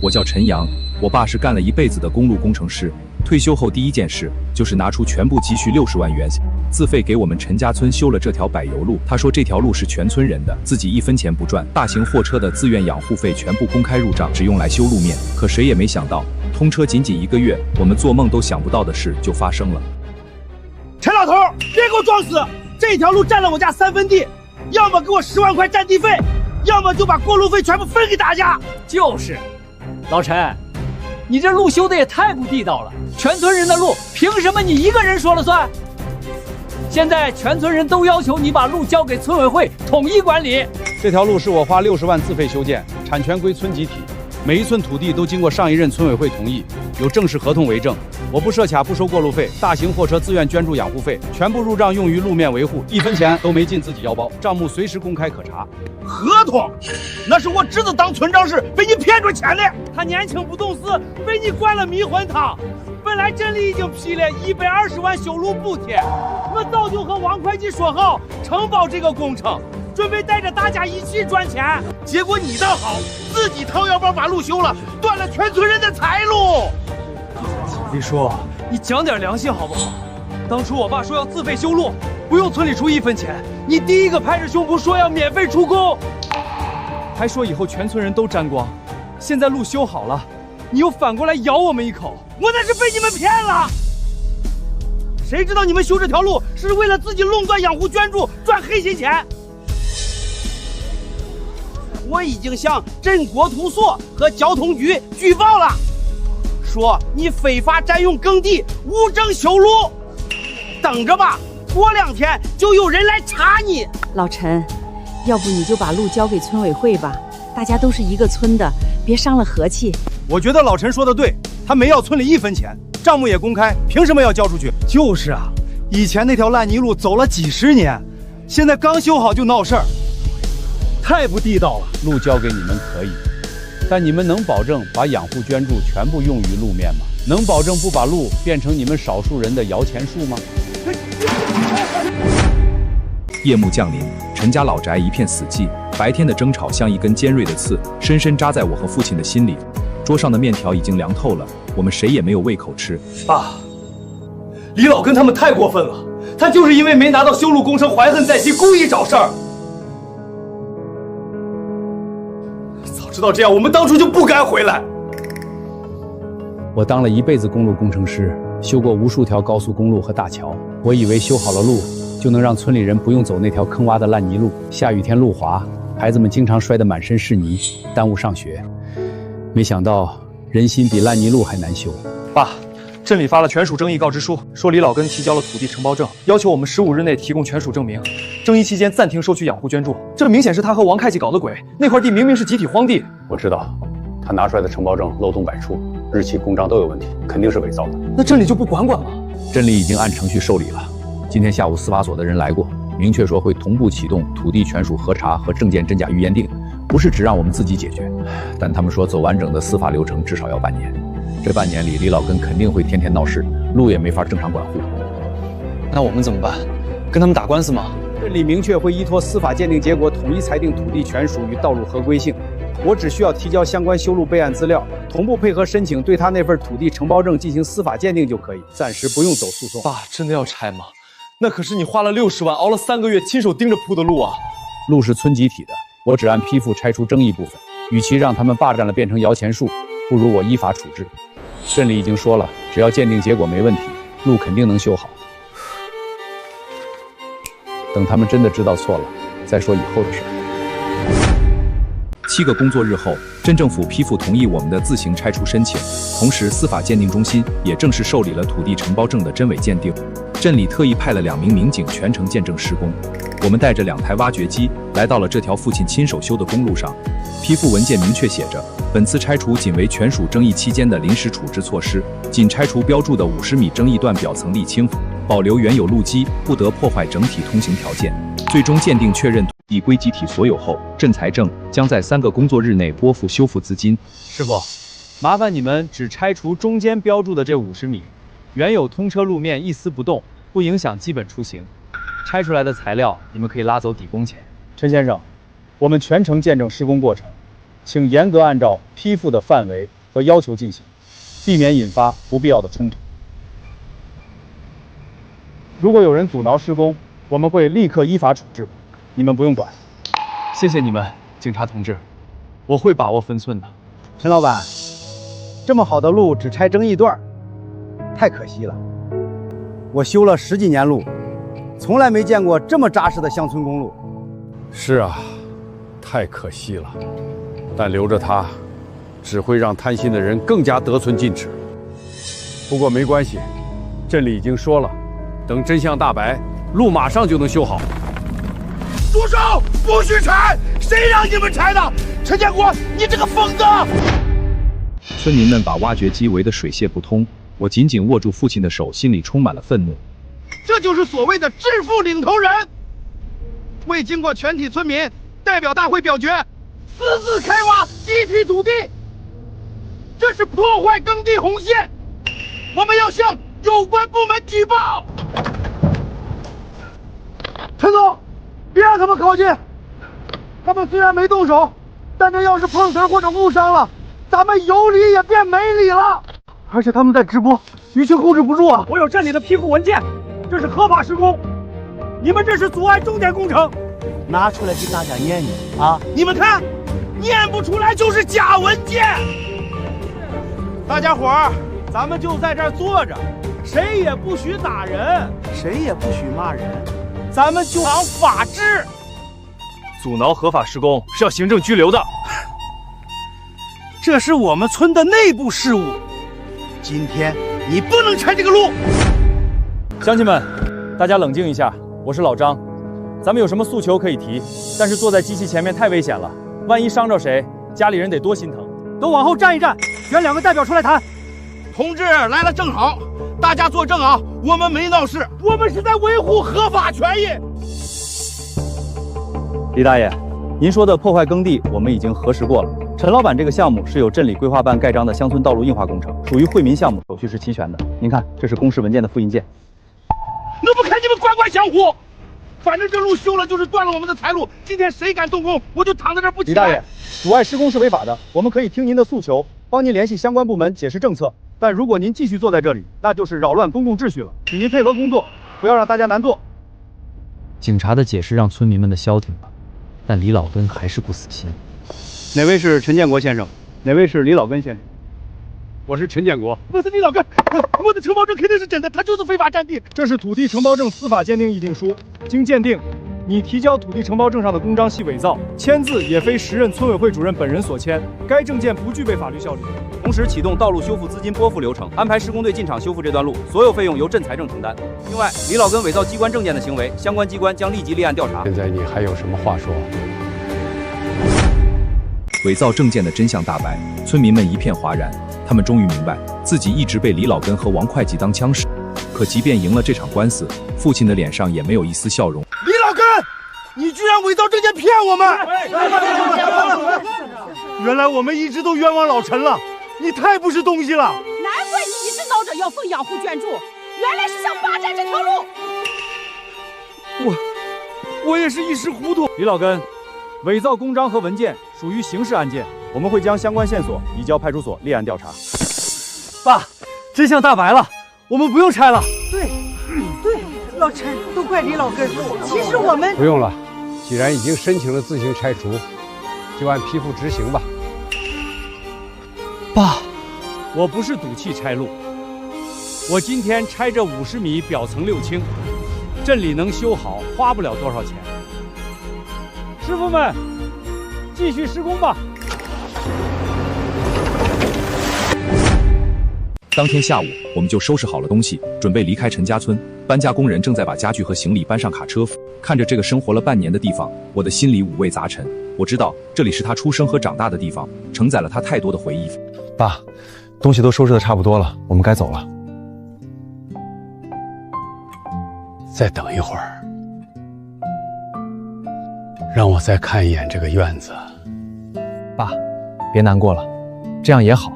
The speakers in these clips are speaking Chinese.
我叫陈阳，我爸是干了一辈子的公路工程师，退休后第一件事就是拿出全部积蓄60万元，自费给我们陈家村修了这条柏油路。他说这条路是全村人的，自己1分钱不赚，大型货车的自愿养护费全部公开入账，只用来修路面。可谁也没想到，通车仅1个月，我们做梦都想不到的事就发生了。陈老头，别给我装死！这条路占了我家3分地，要么给我10万块占地费，要么就把过路费全部分给大家。就是，老陈，你这路修的也太不地道了！全村人的路，凭什么你一个人说了算？现在全村人都要求你把路交给村委会统一管理。这条路是我花60万自费修建，产权归村集体，每一寸土地都经过上一任村委会同意，有正式合同为证。我不设卡，不收过路费，大型货车自愿捐助养护费，全部入账用于路面维护，1分钱都没进自己腰包，账目随时公开可查。合同，那是我侄子当村长时被你骗着钱的，他年轻不懂事，被你灌了迷魂汤。本来镇里已经批了120万修路补贴，我早就和王会计说好承包这个工程，准备带着大家一起赚钱。结果你倒好，自己掏腰包把路修了，断了全村人的财路。李叔，你讲点良心好不好？当初我爸说要自费修路，不用村里出1分钱，你第一个拍着胸脯说要免费出工，还说以后全村人都沾光。现在路修好了，你又反过来咬我们一口。我那是被你们骗了，谁知道你们修这条路是为了自己垄断养护捐助赚黑心钱。我已经向镇国土所和交通局举报了，说你非法占用耕地，无证修路。等着吧，过2天就有人来查你。老陈，要不你就把路交给村委会吧，大家都是一个村的，别伤了和气。我觉得老陈说的对，他没要村里1分钱，账目也公开，凭什么要交出去？就是啊，以前那条烂泥路走了几10年，现在刚修好就闹事儿，太不地道了。路交给你们可以，但你们能保证把养护捐助全部用于路面吗？能保证不把路变成你们少数人的摇钱树吗？夜幕降临，陈家老宅一片死寂，白天的争吵像一根尖锐的刺，深深扎在我和父亲的心里。桌上的面条已经凉透了，我们谁也没有胃口吃。爸，李老根他们太过分了，他就是因为没拿到修路工程怀恨在心，故意找事儿。早知道这样，我们当初就不该回来。我当了一辈子公路工程师，修过无数条高速公路和大桥，我以为修好了路就能让村里人不用走那条坑洼的烂泥路，下雨天路滑，孩子们经常摔得满身是泥，耽误上学。没想到人心比烂泥路还难修。爸，镇里发了全属争议告知书，说李老根提交了土地承包证，要求我们15日内提供全属证明，争议期间暂停收取养护捐助。这明显是他和王会计搞的鬼，那块地明明是集体荒地。我知道，他拿出来的承包证漏洞百出，日期、公章都有问题，肯定是伪造的。那镇里就不管管吗？镇里已经按程序受理了。今天下午司法所的人来过，明确说会同步启动土地权属核查和证件真假预验定，不是只让我们自己解决，但他们说走完整的司法流程至少要半年。这半年里，李老根肯定会天天闹事，路也没法正常管护。那我们怎么办？跟他们打官司吗？镇里明确会依托司法鉴定结果统一裁定土地权属与道路合规性。我只需要提交相关修路备案资料，同步配合申请对他那份土地承包证进行司法鉴定就可以，暂时不用走诉讼。爸，真的要拆吗？那可是你花了60万，熬了3个月，亲手盯着铺的路啊！路是村集体的，我只按批复拆除争议部分，与其让他们霸占了变成摇钱树，不如我依法处置。镇里已经说了，只要鉴定结果没问题，路肯定能修好。等他们真的知道错了，再说以后的事儿。7个工作日后，镇政府批复同意我们的自行拆除申请，同时司法鉴定中心也正式受理了土地承包证的真伪鉴定。镇里特意派了2名民警全程见证施工。我们带着2台挖掘机来到了这条父亲亲手修的公路上。批复文件明确写着，本次拆除仅为权属争议期间的临时处置措施，仅拆除标注的50米争议段表层沥青，保留原有路基，不得破坏整体通行条件。最终鉴定确认土地归集体所有后，镇财政将在3个工作日内拨付修复资金。师傅，麻烦你们只拆除中间标注的这50米，原有通车路面一丝不动，不影响基本出行。拆出来的材料你们可以拉走抵工钱。陈先生，我们全程见证施工过程，请严格按照批复的范围和要求进行，避免引发不必要的冲突。如果有人阻挠施工，我们会立刻依法处置，你们不用管。谢谢你们，警察同志，我会把握分寸的。陈老板，这么好的路只拆争议段，太可惜了。我修了10几年路，从来没见过这么扎实的乡村公路。是啊，太可惜了。但留着它，只会让贪心的人更加得寸进尺。不过没关系，镇里已经说了，等真相大白，路马上就能修好。住手！不许拆！谁让你们拆的？陈建国，你这个疯子！村民们把挖掘机围得水泄不通，我紧紧握住父亲的手，心里充满了愤怒。这就是所谓的致富领头人，未经过全体村民代表大会表决，私自开挖集体土地，这是破坏耕地红线，我们要向有关部门举报。陈总，别让他们靠近，他们虽然没动手，但这要是碰瓷或者误伤了，咱们有理也变没理了。而且他们在直播，舆情控制不住啊！我有镇里的批复文件，这是合法施工，你们这是阻碍重点工程，拿出来给大家念念啊！你们看，念不出来就是假文件。大家伙儿，咱们就在这儿坐着，谁也不许打人，谁也不许骂人，咱们就讲法治。阻挠合法施工是要行政拘留的。这是我们村的内部事务，今天你不能拆这个路。乡亲们，大家冷静一下，我是老张，咱们有什么诉求可以提，但是坐在机器前面太危险了，万一伤着谁，家里人得多心疼。都往后站一站，选2个代表出来谈。同志来了正好，大家作证啊，我们没闹事，我们是在维护合法权益。李大爷，您说的破坏耕地，我们已经核实过了。陈老板这个项目是由镇里规划办盖章的乡村道路硬化工程，属于惠民项目，手续是齐全的。您看，这是公示文件的复印件。能不看你们官官相护？反正这路修了就是断了我们的财路，今天谁敢动工，我就躺在这儿不起来。李大爷，阻碍施工是违法的，我们可以听您的诉求，帮您联系相关部门解释政策。但如果您继续坐在这里，那就是扰乱公共秩序了，请您配合工作，不要让大家难做。警察的解释让村民们的消停了，但李老根还是不死心。哪位是陈建国先生？哪位是李老根先生？我是陈建国。我是李老根，我的承包证肯定是真的，他就是非法占地。这是土地承包证司法鉴定议定书，经鉴定，你提交土地承包证上的公章系伪造，签字也非时任村委会主任本人所签，该证件不具备法律效力。同时启动道路修复资金拨付流程，安排施工队进场修复这段路，所有费用由镇财政承担。另外，李老根伪造机关证件的行为，相关机关将立即立案调查。现在你还有什么话说？伪造证件的真相大白，村民们一片哗然。他们终于明白，自己一直被李老根和王会计当枪使。可即便赢了这场官司，父亲的脸上也没有一丝笑容。李老根，你居然伪造证件骗我们！原来我们一直都冤枉老陈了，你太不是东西了！难怪你一直闹着要分养护捐助，原来是想霸占这条路。我也是一时糊涂。李老根，伪造公章和文件属于刑事案件，我们会将相关线索移交派出所立案调查。爸，真相大白了，我们不用拆了。对，老陈，都怪李老根。其实我们不用了，既然已经申请了自行拆除，就按批复执行吧。爸，我不是赌气拆路，我今天拆这50米表层6清，镇里能修好，花不了多少钱。师傅们，继续施工吧。当天下午，我们就收拾好了东西，准备离开陈家村。搬家工人正在把家具和行李搬上卡车。看着这个生活了半年的地方，我的心里五味杂陈。我知道这里是他出生和长大的地方，承载了他太多的回忆。爸，东西都收拾的差不多了，我们该走了。再等一会儿，让我再看一眼这个院子。爸，别难过了，这样也好，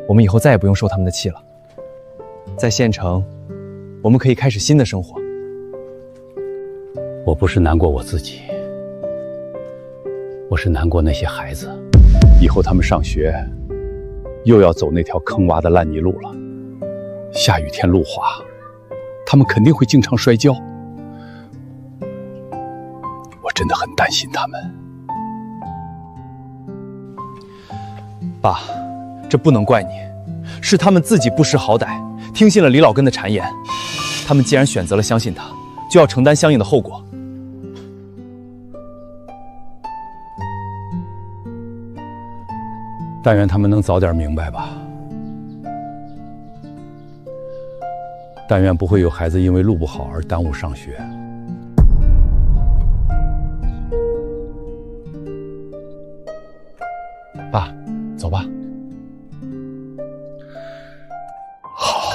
我们以后再也不用受他们的气了。在县城，我们可以开始新的生活。我不是难过我自己，我是难过那些孩子。以后他们上学又要走那条坑洼的烂泥路了。下雨天路滑，他们肯定会经常摔跤。我真的很担心他们。爸，这不能怪你，是他们自己不识好歹，听信了李老根的谗言。他们既然选择了相信他，就要承担相应的后果。但愿他们能早点明白吧。但愿不会有孩子因为路不好而耽误上学。爸，走吧。好。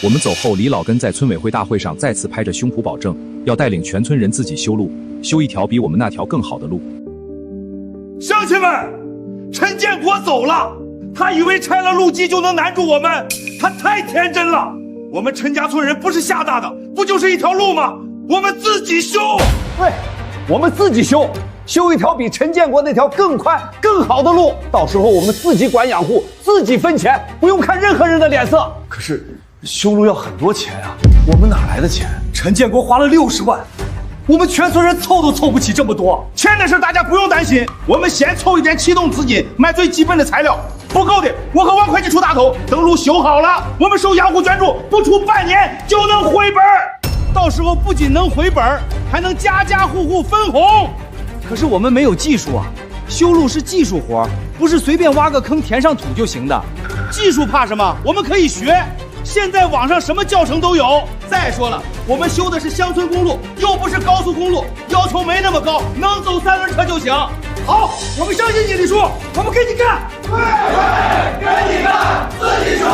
我们走后，李老根在村委会大会上再次拍着胸脯保证，要带领全村人自己修路，修一条比我们那条更好的路。乡亲们，陈建国走了，他以为拆了路基就能难住我们，他太天真了。我们陈家村人不是吓大的，不就是一条路吗？我们自己修。对，我们自己修，修一条比陈建国那条更快、更好的路。到时候我们自己管养护，自己分钱，不用看任何人的脸色。可是修路要很多钱啊，我们哪来的钱？陈建国花了60万，我们全村人凑都凑不起这么多。钱的事大家不用担心，我们先凑一点启动资金，买最基本的材料。不够的，我和王会计出大头，等路修好了，我们收养护捐助，不出半年就能回本。到时候不仅能回本，还能家家户户分红。可是我们没有技术啊，修路是技术活，不是随便挖个坑填上土就行的。技术怕什么？我们可以学。现在网上什么教程都有。再说了，我们修的是乡村公路，又不是高速公路，要求没那么高，能走3轮车就行。好，我们相信你，李叔，我们跟你干。对，跟你干，自己修路。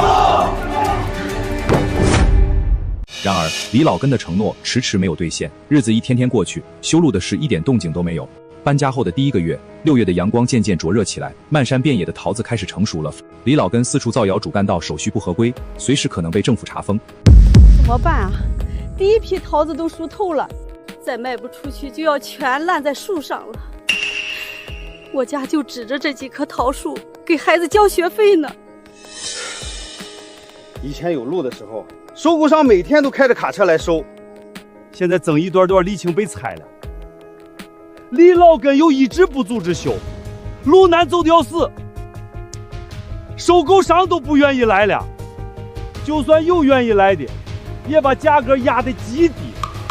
然而，李老根的承诺迟迟没有兑现，日子一天天过去，修路的事一点动静都没有。搬家后的第1个月，6月的阳光渐渐灼热起来，漫山遍野的桃子开始成熟了。李老根四处造谣主干道手续不合规，随时可能被政府查封。怎么办啊？第一批桃子都熟透了，再卖不出去就要全烂在树上了。我家就指着这几棵桃树给孩子交学费呢。以前有路的时候，收购商每天都开着卡车来收，现在整一段段沥青被拆了。李老根又一直不组织修，路难走的要死，收购商都不愿意来了。就算有愿意来的，也把价格压得极低，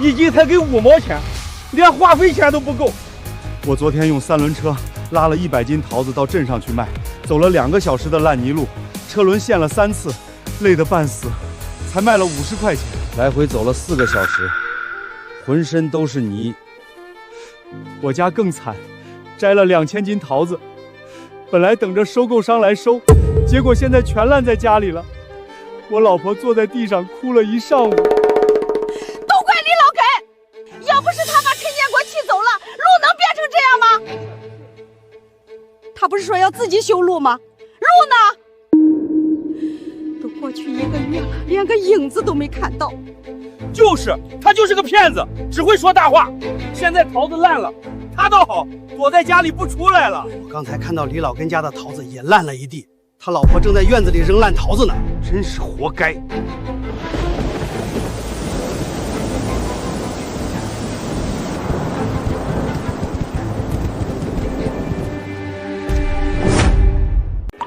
一斤才给5毛钱，连话费钱都不够。我昨天用3轮车拉了100斤桃子到镇上去卖，走了2个小时的烂泥路，车轮陷了3次，累得半死，才卖了50块钱。来回走了4个小时，浑身都是泥。我家更惨，摘了2000斤桃子，本来等着收购商来收，结果现在全烂在家里了。我老婆坐在地上哭了一上午。都怪李老根，要不是他把陈建国气走了，路能变成这样吗？他不是说要自己修路吗？路呢？都过去1个月了，连个影子都没看到。就是他就是个骗子，只会说大话。现在桃子烂了，他倒好，躲在家里不出来了。我刚才看到李老根家的桃子也烂了一地，他老婆正在院子里扔烂桃子呢，真是活该。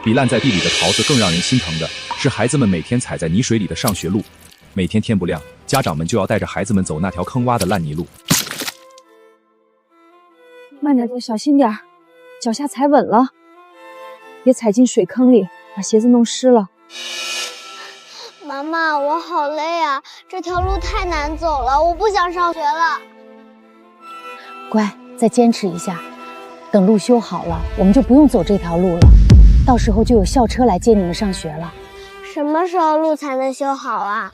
比烂在地里的桃子更让人心疼的是孩子们每天踩在泥水里的上学路。每天天不亮，家长们就要带着孩子们走那条坑洼的烂泥路。慢点走，小心点，脚下踩稳了，别踩进水坑里，把鞋子弄湿了。妈妈，我好累啊，这条路太难走了，我不想上学了。乖，再坚持一下，等路修好了，我们就不用走这条路了，到时候就有校车来接你们上学了。什么时候路才能修好啊？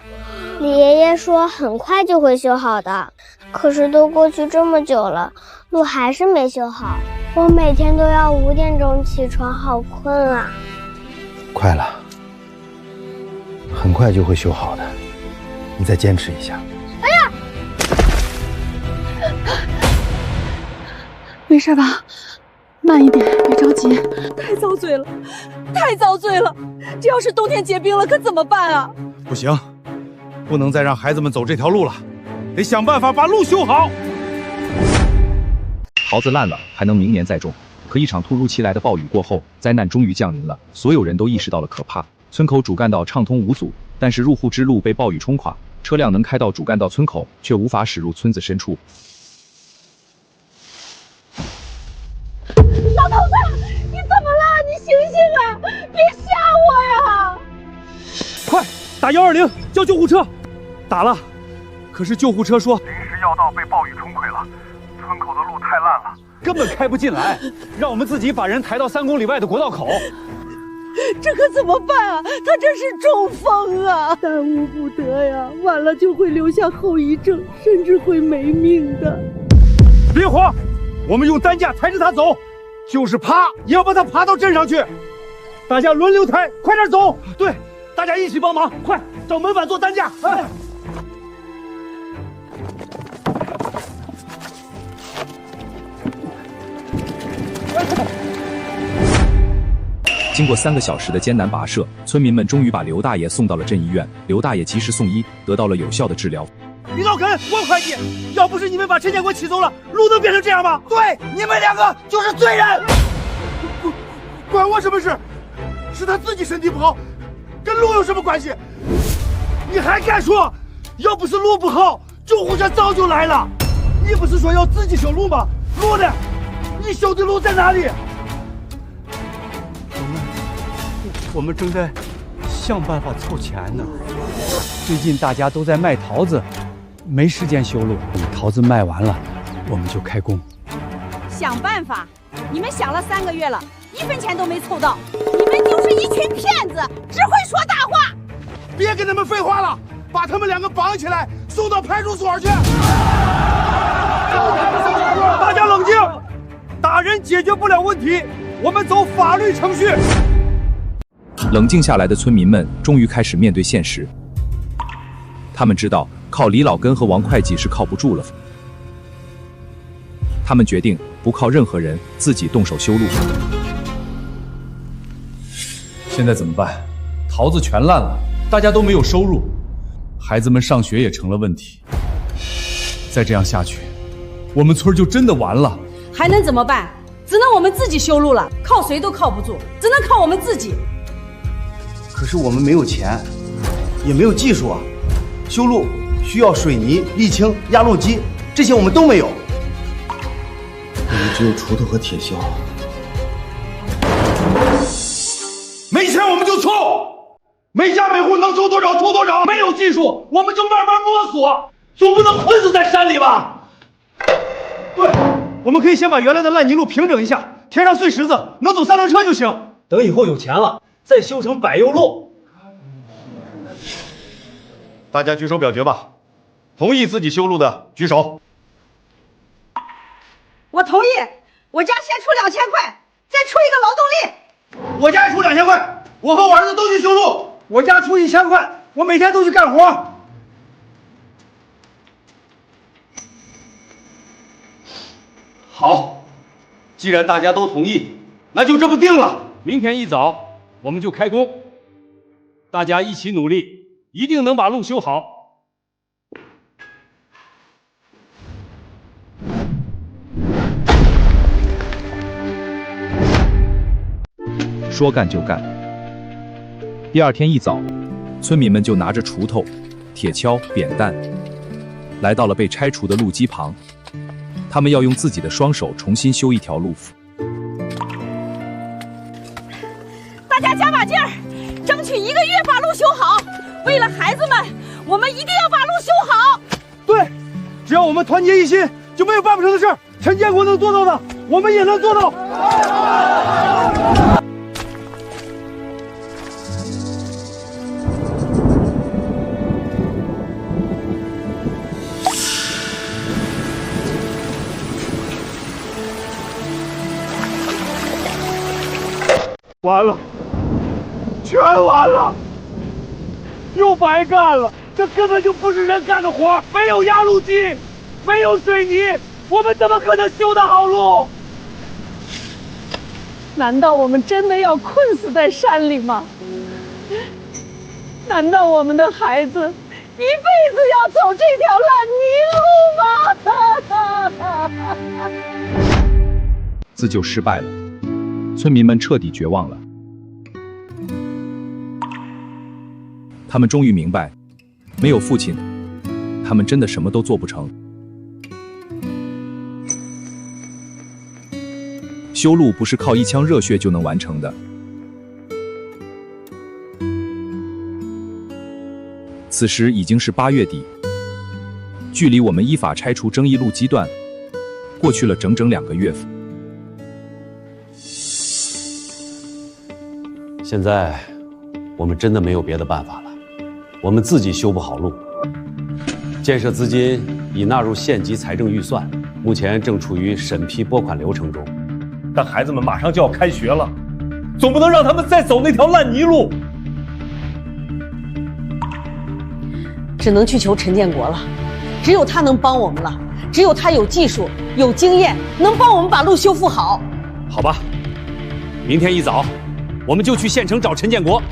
李爷爷说很快就会修好的，可是都过去这么久了，路还是没修好。我每天都要5点钟起床，好困啊！快了，很快就会修好的，你再坚持一下。哎呀，没事吧？慢一点，别着急。太遭罪了，太遭罪了！这要是冬天结冰了，可怎么办啊？不行，不能再让孩子们走这条路了，得想办法把路修好。桃子烂了，还能明年再种。可一场突如其来的暴雨过后，灾难终于降临了，所有人都意识到了可怕。村口主干道畅通无阻，但是入户之路被暴雨冲垮，车辆能开到主干道村口，却无法驶入村子深处。老头子，你怎么了？你醒醒啊！别吓我呀！快打120，叫救护车！打了，可是救护车说临时要道被暴雨冲溃了，村口的路太烂了，根本开不进来，让我们自己把人抬到3公里外的国道口。这可怎么办啊？他这是中风啊，耽误不得呀，晚了就会留下后遗症，甚至会没命的。别慌，我们用担架抬着他走，就是爬也要把他爬到镇上去。大家轮流抬，快点走。对，大家一起帮忙，快找门板做担架。哎。经过3个小时的艰难跋涉，村民们终于把刘大爷送到了镇医院。刘大爷及时送医，得到了有效的治疗。李老根，王会计，要不是你们把陈建国气走了，路能变成这样吗？对，你们2个就是罪人。关我什么事？是他自己身体不好，跟路有什么关系？你还敢说？要不是路不好，救护车早就来了。你不是说要自己修路吗？路呢？你修的路在哪里？我们正在想办法凑钱呢。最近大家都在卖桃子，没时间修路。等桃子卖完了，我们就开工。想办法？你们想了3个月了，1分钱都没凑到，你们就是一群骗子，只会说大话。别跟他们废话了，把他们2个绑起来，送到派出所去。大家冷静，打人解决不了问题，我们走法律程序。冷静下来的村民们终于开始面对现实。他们知道靠李老根和王会计是靠不住了，他们决定不靠任何人，自己动手修路。现在怎么办？桃子全烂了，大家都没有收入，孩子们上学也成了问题。再这样下去，我们村就真的完了。还能怎么办？只能我们自己修路了，靠谁都靠不住，只能靠我们自己。可是我们没有钱，也没有技术啊。修路需要水泥、沥青、压路机，这些我们都没有。我们只有锄头和铁锹。没钱我们就凑，每家每户能凑多少凑多少。没有技术，我们就慢慢摸索，总不能困死在山里吧？对，我们可以先把原来的烂泥路平整一下，填上碎石子，能走3轮车就行。等以后有钱了，再修成柏油路。大家举手表决吧，同意自己修路的举手。我同意，我家先出2000块，再出一个劳动力。我家也出2000块，我和我儿子都去修路。我家出1000块，我每天都去干活。好，既然大家都同意，那就这么定了。明天一早我们就开工，大家一起努力，一定能把路修好。说干就干。第2天一早，村民们就拿着锄头、铁锹、扁担，来到了被拆除的路基旁。他们要用自己的双手重新修一条路。大家加把劲儿，争取1个月把路修好。为了孩子们，我们一定要把路修好。对，只要我们团结一心，就没有办不成的事儿。陈建国能做到的，我们也能做到。完了，全完了，又白干了。这根本就不是人干的活，没有压路机，没有水泥，我们怎么可能修得好路？难道我们真的要困死在山里吗？难道我们的孩子一辈子要走这条烂泥路吗？自救失败了，村民们彻底绝望了。他们终于明白，没有父亲，他们真的什么都做不成。修路不是靠一腔热血就能完成的。此时已经是8月底，距离我们依法拆除争议路基段过去了整整2个月。现在我们真的没有别的办法了，我们自己修不好路，建设资金已纳入县级财政预算，目前正处于审批拨款流程中。但孩子们马上就要开学了，总不能让他们再走那条烂泥路。只能去求陈建国了，只有他能帮我们了，只有他有技术、有经验，能帮我们把路修复好。好吧，明天一早，我们就去县城找陈建国，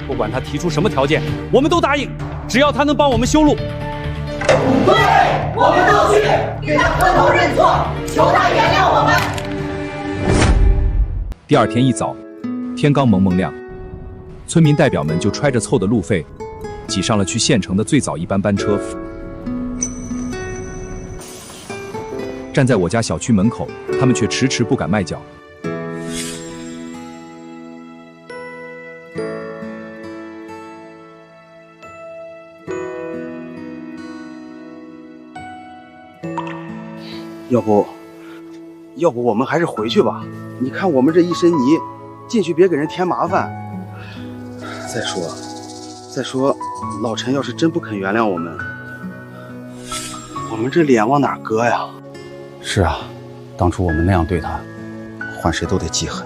不管他提出什么条件，我们都答应，只要他能帮我们修路。对，我们都去给他磕头认错，求他原谅我们。第2天一早，天刚蒙蒙亮，村民代表们就揣着凑的路费，挤上了去县城的最早一班班车。站在我家小区门口，他们却迟迟不敢迈脚。要不我们还是回去吧。你看我们这一身泥，进去别给人添麻烦。再说，老陈要是真不肯原谅我们，我们这脸往哪搁呀？是啊，当初我们那样对他，换谁都得记恨。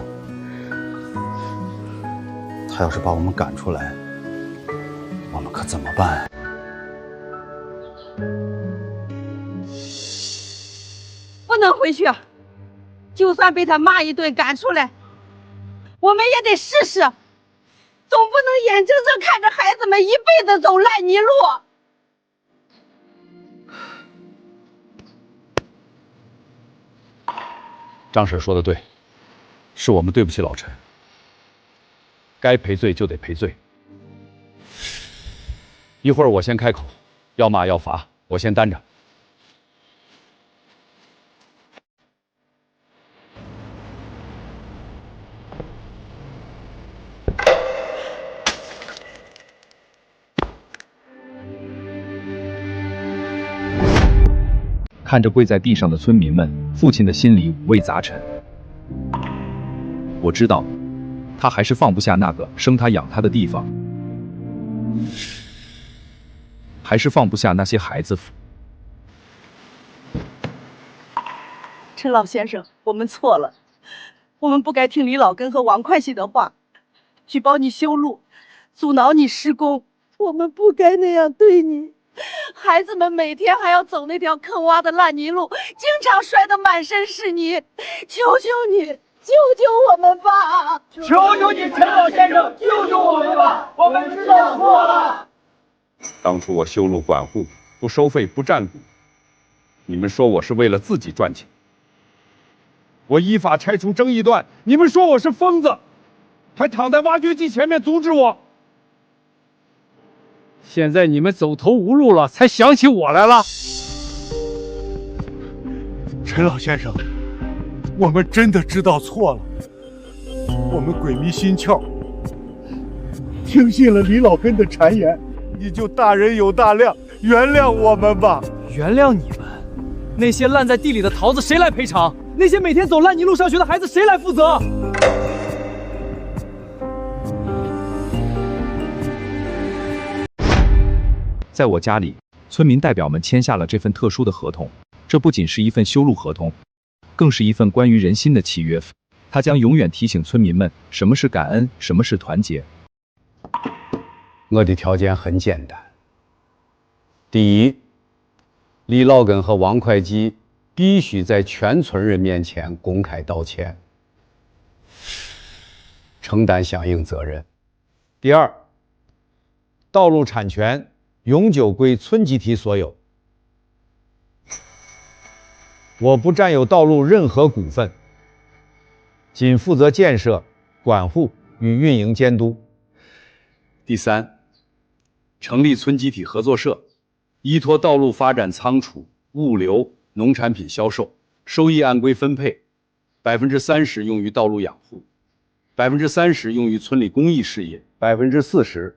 他要是把我们赶出来，我们可怎么办啊？不能回去，就算被他骂一顿赶出来，我们也得试试，总不能眼睁睁看着孩子们一辈子走烂泥路。张婶说的对，是我们对不起老陈，该赔罪就得赔罪。一会儿我先开口，要骂要罚，我先担着。看着跪在地上的村民们，父亲的心里五味杂陈。我知道，他还是放不下那个生他养他的地方，还是放不下那些孩子。陈老先生，我们错了，我们不该听李老根和王会计的话，举报你修路，阻挠你施工，我们不该那样对你。孩子们每天还要走那条坑洼的烂泥路，经常摔得满身是泥。求求你，救救我们吧！求求你，陈老先生，救救我们吧！我们知道错了。当初我修路管户，不收费不占股，你们说我是为了自己赚钱。我依法拆除争议段，你们说我是疯子，还躺在挖掘机前面阻止我。现在你们走投无路了，才想起我来了。陈老先生，我们真的知道错了，我们鬼迷心窍，听信了李老根的谗言，你就大人有大量，原谅我们吧。原谅你们？那些烂在地里的桃子谁来赔偿？那些每天走烂泥路上学的孩子谁来负责？在我家里，村民代表们签下了这份特殊的合同。这不仅是一份修路合同，更是一份关于人心的契约。他将永远提醒村民们什么是感恩，什么是团结。我的条件很简单。第一，李老根和王会计必须在全村人面前公开道歉，承担相应责任。第二，道路产权永久归村集体所有，我不占有道路任何股份，仅负责建设、管护与运营监督。第三，成立村集体合作社，依托道路发展仓储、物流、农产品销售，收益按规分配，30%用于道路养护，30%用于村里公益事业，40%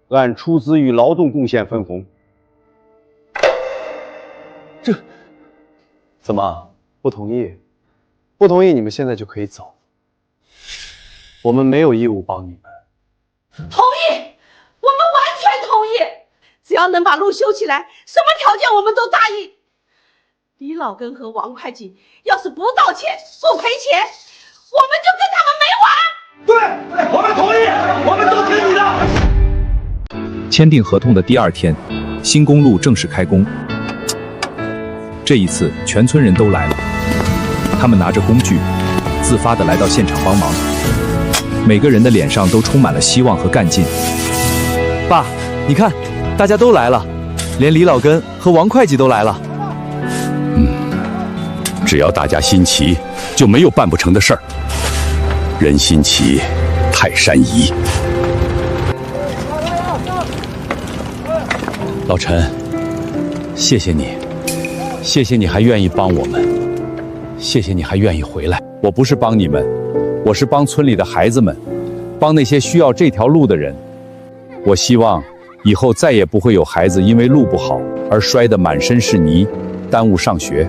按出资与劳动贡献分红。这怎么不同意？不同意，你们现在就可以走。我们没有义务帮你们。同意，我们完全同意。只要能把路修起来，什么条件我们都答应。李老根和王会计要是不道歉、不赔钱，我们就跟他们没完。对，我们同意，我们都听你的。签订合同的第2天，新公路正式开工。这一次，全村人都来了，他们拿着工具，自发地来到现场帮忙。每个人的脸上都充满了希望和干劲。爸，你看，大家都来了，连李老根和王会计都来了。只要大家心齐，就没有办不成的事儿。人心齐，泰山移。老陈，谢谢你，谢谢你还愿意帮我们，谢谢你还愿意回来。我不是帮你们，我是帮村里的孩子们，帮那些需要这条路的人。我希望以后再也不会有孩子因为路不好而摔得满身是泥，耽误上学；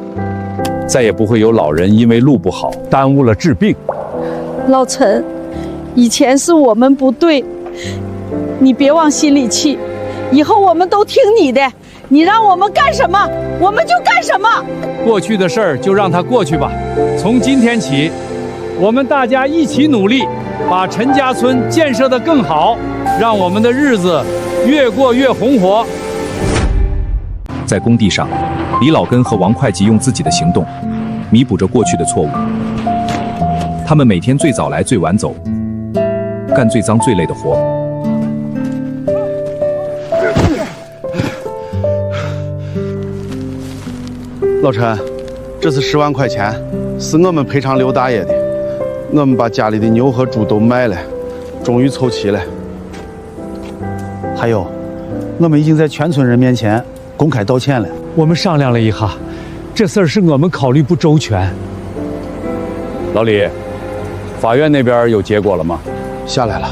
再也不会有老人因为路不好耽误了治病。老陈，以前是我们不对，你别往心里气，以后我们都听你的，你让我们干什么，我们就干什么。过去的事儿就让它过去吧。从今天起，我们大家一起努力，把陈家村建设得更好，让我们的日子越过越红火。在工地上，李老根和王会计用自己的行动弥补着过去的错误。他们每天最早来最晚走，干最脏最累的活。老陈，这是10万块钱，是我们赔偿刘大爷的。我们把家里的牛和猪都卖了，终于凑齐了。还有，我们已经在全村人面前公开道歉了。我们商量了一下，这事儿是我们考虑不周全。老李，法院那边有结果了吗？下来了，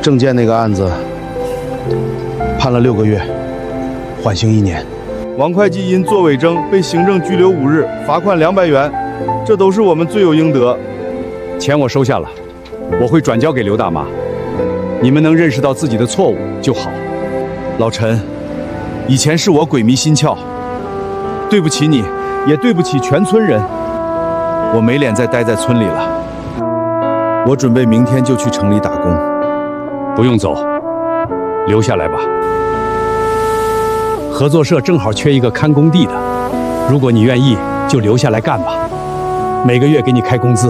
郑建那个案子判了6个月，缓刑1年。王会计因作伪证被行政拘留5日，罚款200元，这都是我们罪有应得。钱我收下了，我会转交给刘大妈。你们能认识到自己的错误就好。老陈，以前是我鬼迷心窍，对不起你，也对不起全村人。我没脸再待在村里了，我准备明天就去城里打工。不用走，留下来吧。合作社正好缺一个看工地的，如果你愿意，就留下来干吧。每个月给你开工资。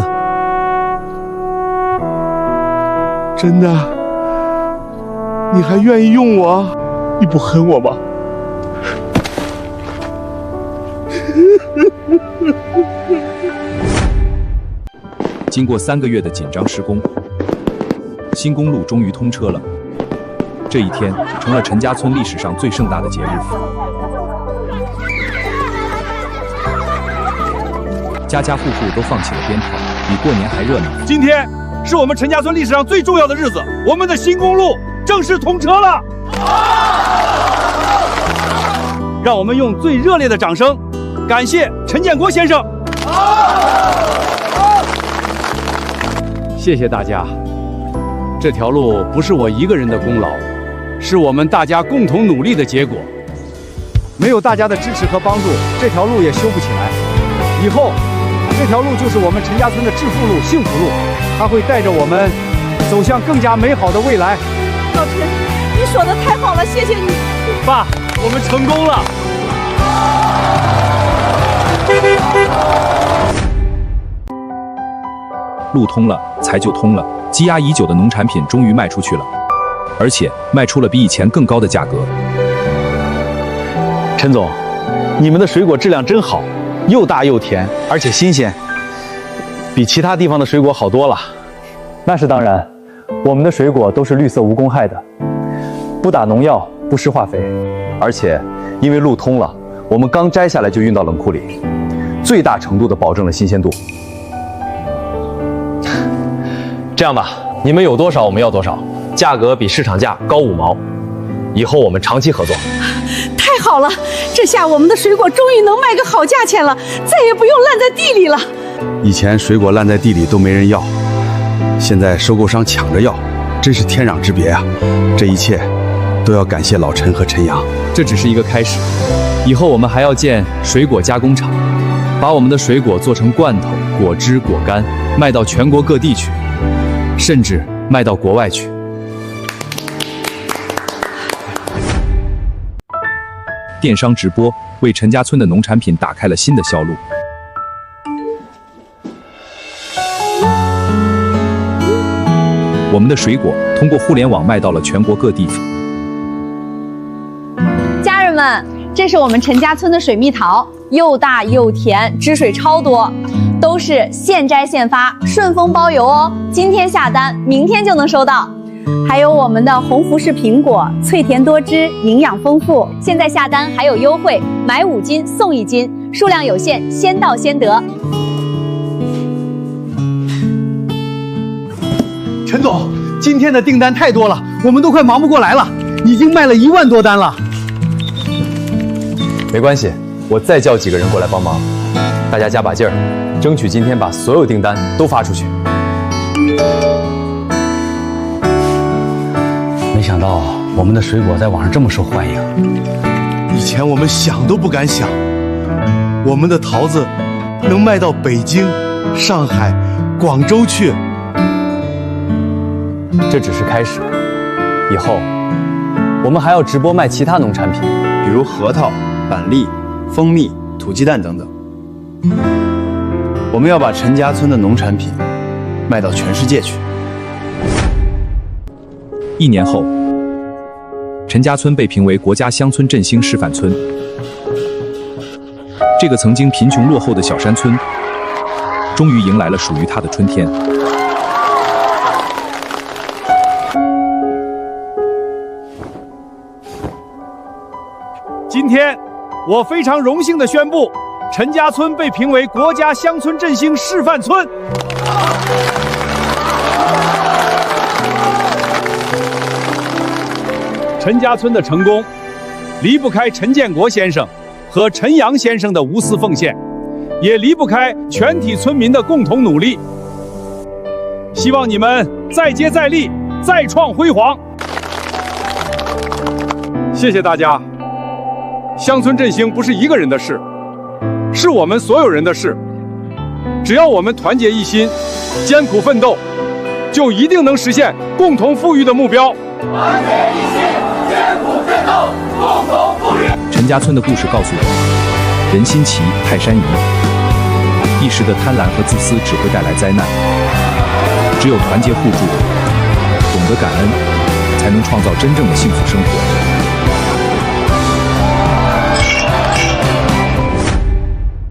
真的？你还愿意用我？你不恨我吗？经过3个月的紧张施工，新公路终于通车了。这一天成了陈家村历史上最盛大的节日。家家户户都放起了鞭炮，比过年还热闹。今天是我们陈家村历史上最重要的日子，我们的新公路正式通车了。让我们用最热烈的掌声，感谢陈建国先生。谢谢大家。这条路不是我一个人的功劳，是我们大家共同努力的结果。没有大家的支持和帮助，这条路也修不起来。以后这条路就是我们陈家村的致富路、幸福路，它会带着我们走向更加美好的未来。老陈，你说的太好了，谢谢你。爸，我们成功了。路通了，财就通了。积压已久的农产品终于卖出去了，而且卖出了比以前更高的价格。陈总，你们的水果质量真好，又大又甜，而且新鲜，比其他地方的水果好多了。那是当然，我们的水果都是绿色无公害的，不打农药，不施化肥，而且因为路通了，我们刚摘下来就运到冷库里，最大程度地保证了新鲜度。这样吧，你们有多少我们要多少，价格比市场价高5毛，以后我们长期合作。太好了，这下我们的水果终于能卖个好价钱了，再也不用烂在地里了。以前水果烂在地里都没人要，现在收购商抢着要，真是天壤之别啊！这一切都要感谢老陈和陈阳。这只是一个开始，以后我们还要建水果加工厂，把我们的水果做成罐头、果汁、果干，卖到全国各地去，甚至卖到国外去。电商直播为陈家村的农产品打开了新的销路。我们的水果通过互联网卖到了全国各地。家人们，这是我们陈家村的水蜜桃，又大又甜，汁水超多，都是现摘现发，顺丰包邮哦。今天下单，明天就能收到。还有我们的红福式苹果，脆甜多汁，营养丰富。现在下单还有优惠，买5斤送1斤，数量有限，先到先得。陈总，今天的订单太多了，我们都快忙不过来了，已经卖了1万多单了。没关系，我再叫几个人过来帮忙，大家加把劲儿，争取今天把所有订单都发出去。没想到我们的水果在网上这么受欢迎，以前我们想都不敢想，我们的桃子能卖到北京、上海、广州去。这只是开始，以后我们还要直播卖其他农产品，比如核桃、板栗、蜂蜜、土鸡蛋等等。我们要把陈家村的农产品卖到全世界去。1年后，陈家村被评为国家乡村振兴示范村。这个曾经贫穷落后的小山村，终于迎来了属于它的春天。今天，我非常荣幸地宣布，陈家村被评为国家乡村振兴示范村。陈家村的成功，离不开陈建国先生和陈阳先生的无私奉献，也离不开全体村民的共同努力。希望你们再接再厉，再创辉煌。谢谢大家。乡村振兴不是一个人的事，是我们所有人的事。只要我们团结一心，艰苦奋斗，就一定能实现共同富裕的目标。团结一心，艰苦奋斗，共同富裕。陈家村的故事告诉我们，人心齐，泰山移。一时的贪婪和自私只会带来灾难。只有团结互助，懂得感恩，才能创造真正的幸福生活。